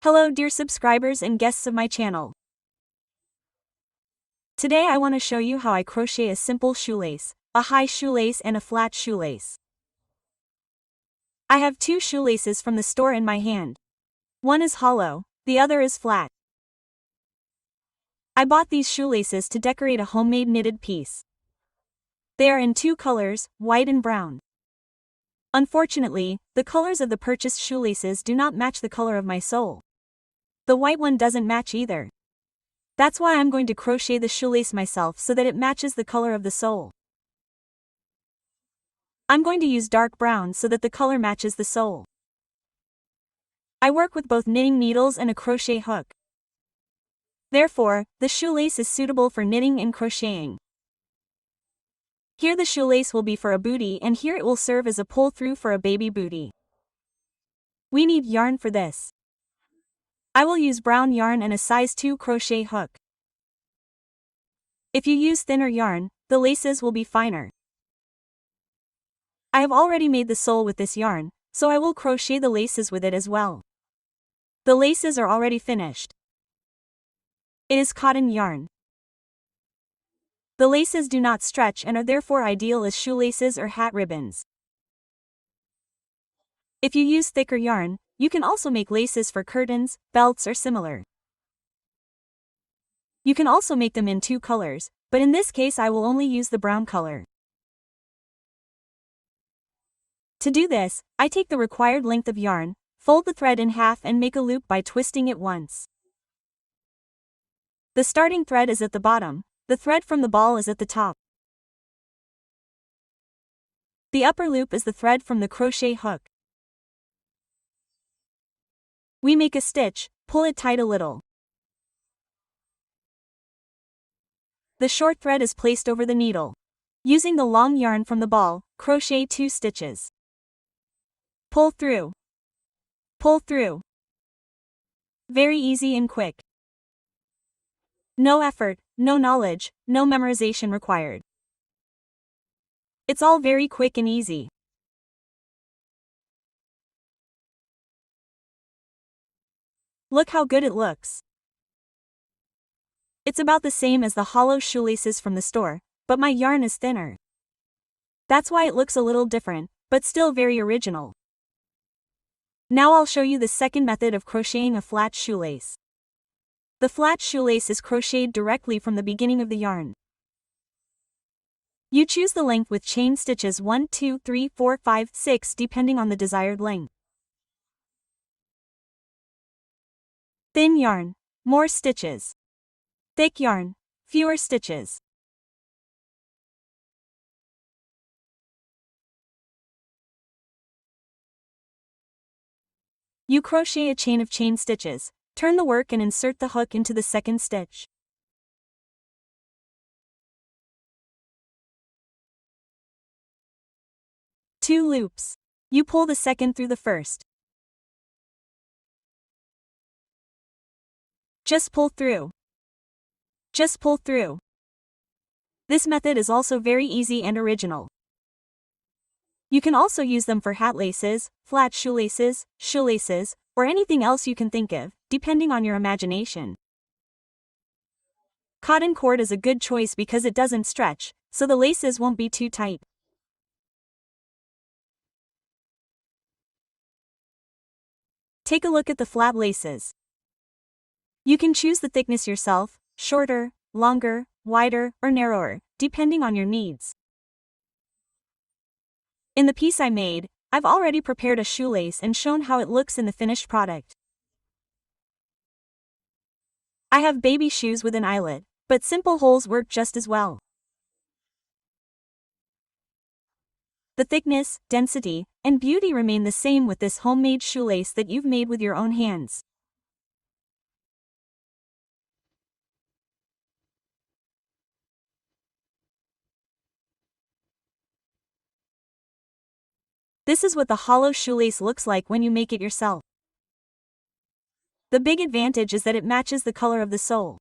Hello dear subscribers and guests of my channel. Today I want to show you how I crochet a simple shoelace, a high shoelace and a flat shoelace. I have two shoelaces from the store in my hand. One is hollow, the other is flat. I bought these shoelaces to decorate a homemade knitted piece. They are in two colors, white and brown. Unfortunately, the colors of the purchased shoelaces do not match the color of my sole. The white one doesn't match either. That's why I'm going to crochet the shoelace myself so that it matches the color of the sole. I'm going to use dark brown so that the color matches the sole. I work with both knitting needles and a crochet hook. Therefore, the shoelace is suitable for knitting and crocheting. Here the shoelace will be for a bootie and here it will serve as a pull-through for a baby bootie. We need yarn for this. I will use brown yarn and a size 2 crochet hook. If you use thinner yarn, the laces will be finer. I have already made the sole with this yarn, so I will crochet the laces with it as well. The laces are already finished. It is cotton yarn. The laces do not stretch and are therefore ideal as shoelaces or hat ribbons. If you use thicker yarn, you can also make laces for curtains, belts or similar. You can also make them in two colors, but in this case I will only use the brown color. To do this, I take the required length of yarn, fold the thread in half and make a loop by twisting it once. The starting thread is at the bottom, the thread from the ball is at the top. The upper loop is the thread from the crochet hook. We make a stitch, pull it tight a little. The short thread is placed over the needle. Using the long yarn from the ball, crochet 2 stitches. Pull through. Pull through. Very easy and quick. No effort, no knowledge, no memorization required. It's all very quick and easy. Look how good it looks. It's about the same as the hollow shoelaces from the store, but my yarn is thinner. That's why it looks a little different, but still very original. Now I'll show you the second method of crocheting a flat shoelace. The flat shoelace is crocheted directly from the beginning of the yarn. You choose the length with chain stitches 1, 2, 3, 4, 5, 6 depending on the desired length. Thin yarn, more stitches. Thick yarn, fewer stitches. You crochet a chain of chain stitches, turn the work and insert the hook into the second stitch. Two loops. You pull the second through the first. Just pull through. Just pull through. This method is also very easy and original. You can also use them for hat laces, flat shoelaces, or anything else you can think of, depending on your imagination. Cotton cord is a good choice because it doesn't stretch, so the laces won't be too tight. Take a look at the flat laces. You can choose the thickness yourself, shorter, longer, wider, or narrower, depending on your needs. In the piece I made, I've already prepared a shoelace and shown how it looks in the finished product. I have baby shoes with an eyelet, but simple holes work just as well. The thickness, density, and beauty remain the same with this homemade shoelace that you've made with your own hands. This is what the hollow shoelace looks like when you make it yourself. The big advantage is that it matches the color of the sole.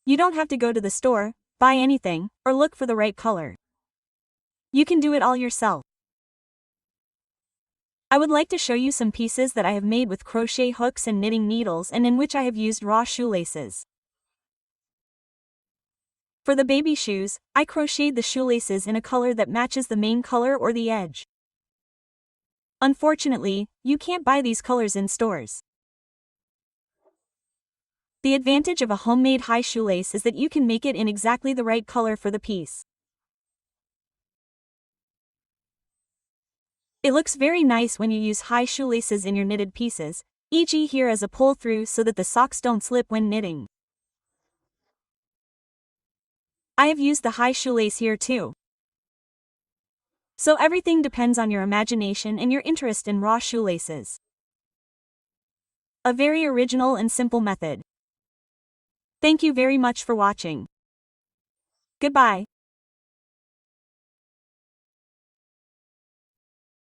You don't have to go to the store, buy anything, or look for the right color. You can do it all yourself. I would like to show you some pieces that I have made with crochet hooks and knitting needles and in which I have used raw shoelaces. For the baby shoes, I crocheted the shoelaces in a color that matches the main color or the edge. Unfortunately, you can't buy these colors in stores. The advantage of a homemade high shoelace is that you can make it in exactly the right color for the piece. It looks very nice when you use high shoelaces in your knitted pieces, e.g. here as a pull through so that the socks don't slip when knitting. I have used the high shoelace here too. So everything depends on your imagination and your interest in raw shoelaces. A very original and simple method. Thank you very much for watching. Goodbye.